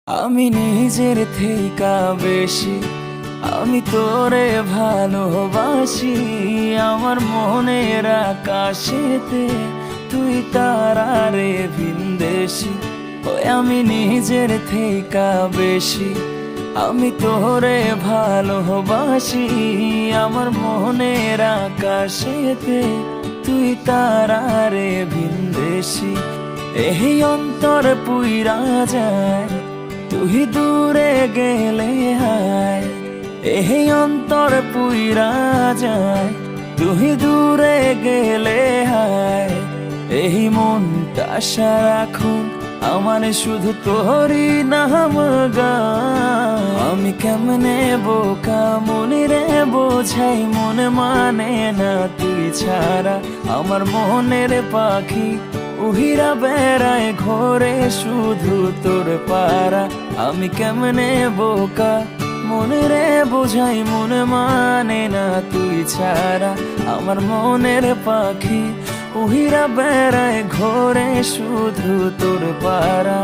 আমি নিজের থেইকা বেশি আমি তোরে ভালোবাসি। আমার মনের আকাশেতে তুই তারারে ভিনদেশি। ওই আমি নিজের থেইকা বেশি আমি তোরে ভালোবাসি। আমার মনের আকাশেতে তুই তারারে ভিনদেশি। এই অন্তর পুইরা যায় তুই দূরে গেলে হায়। এই অন্তর পুইরা যায় তুই দূরে গেলে হায়। এই মনটা সারাক্ষণ আমার শুধু তোরই নাম গায়। আমি কেমনে বোকা মনে রে বোঝাই, মন মানে না তুই ছাড়া। আমার মনের পাখি উহিরা বেড়ায় ঘরে শুধু তোর পারা। আমি কেমনে বোকা মনে রে বোঝাই, মন মানে না তুই ছাড়া। আমার মনের পাখি উহিরা বেড়ায় ঘরে শুধু তোর পারা।